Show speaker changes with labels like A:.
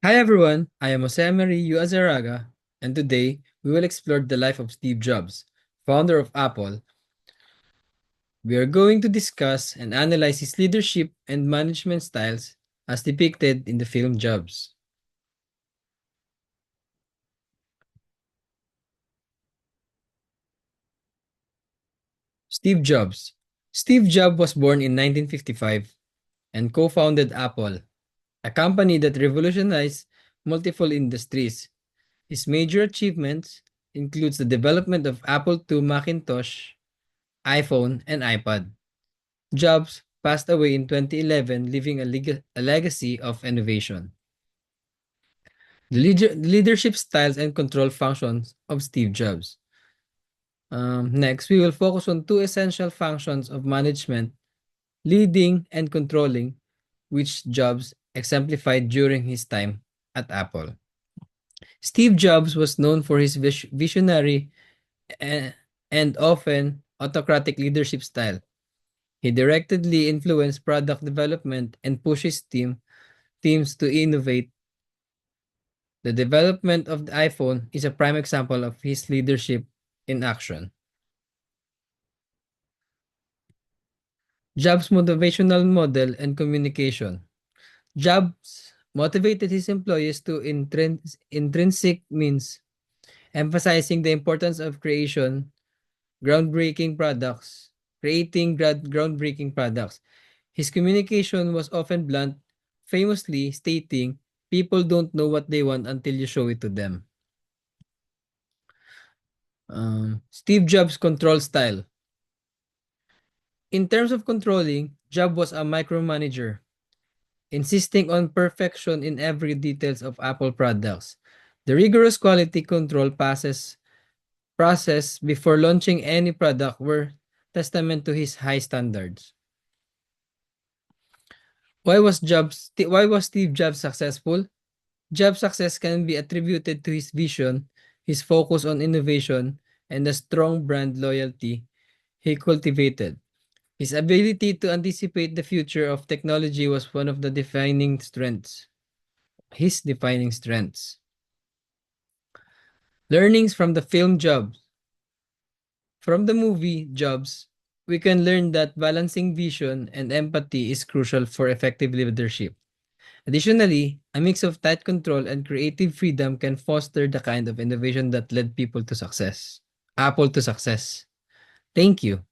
A: Hi everyone, I am Jose Marie Azaraga, and today we will explore the life of Steve Jobs, founder of Apple. We are going to discuss and analyze his leadership and management styles as depicted in the film Jobs. Steve Jobs. Steve Jobs was born in 1955 and co-founded Apple, a company that revolutionized multiple industries. His major achievements includes the development of Apple II Macintosh, iPhone, and iPod. Jobs passed away in 2011, leaving a legacy of innovation. The leadership styles and control functions of Steve Jobs. Next, we will focus on two essential functions of management, leading and controlling, which Jobs exemplified during his time at Apple. Steve Jobs was known for his visionary and, and often autocratic leadership style. He directly influenced product development and pushed his teams to innovate. The development of the iPhone is a prime example of his leadership in action. Jobs' motivational model and communication. Jobs motivated his employees to intrinsic means, emphasizing the importance of groundbreaking products, creating groundbreaking products. His communication was often blunt, famously stating, "People don't know what they want until you show it to them." Steve Jobs' control style. In terms of controlling, Jobs was a micromanager, insisting on perfection in every details of Apple products. The rigorous quality control process before launching any product were testament to his high standards. Why was Steve Jobs successful? Jobs' success can be attributed to his vision, his focus on innovation, and the strong brand loyalty he cultivated. His ability to anticipate the future of technology was one of the defining strengths. His defining strengths. Learnings from the film Jobs. From the movie Jobs, we can learn that balancing vision and empathy is crucial for effective leadership. Additionally, a mix of tight control and creative freedom can foster the kind of innovation that led Apple to success. Thank you.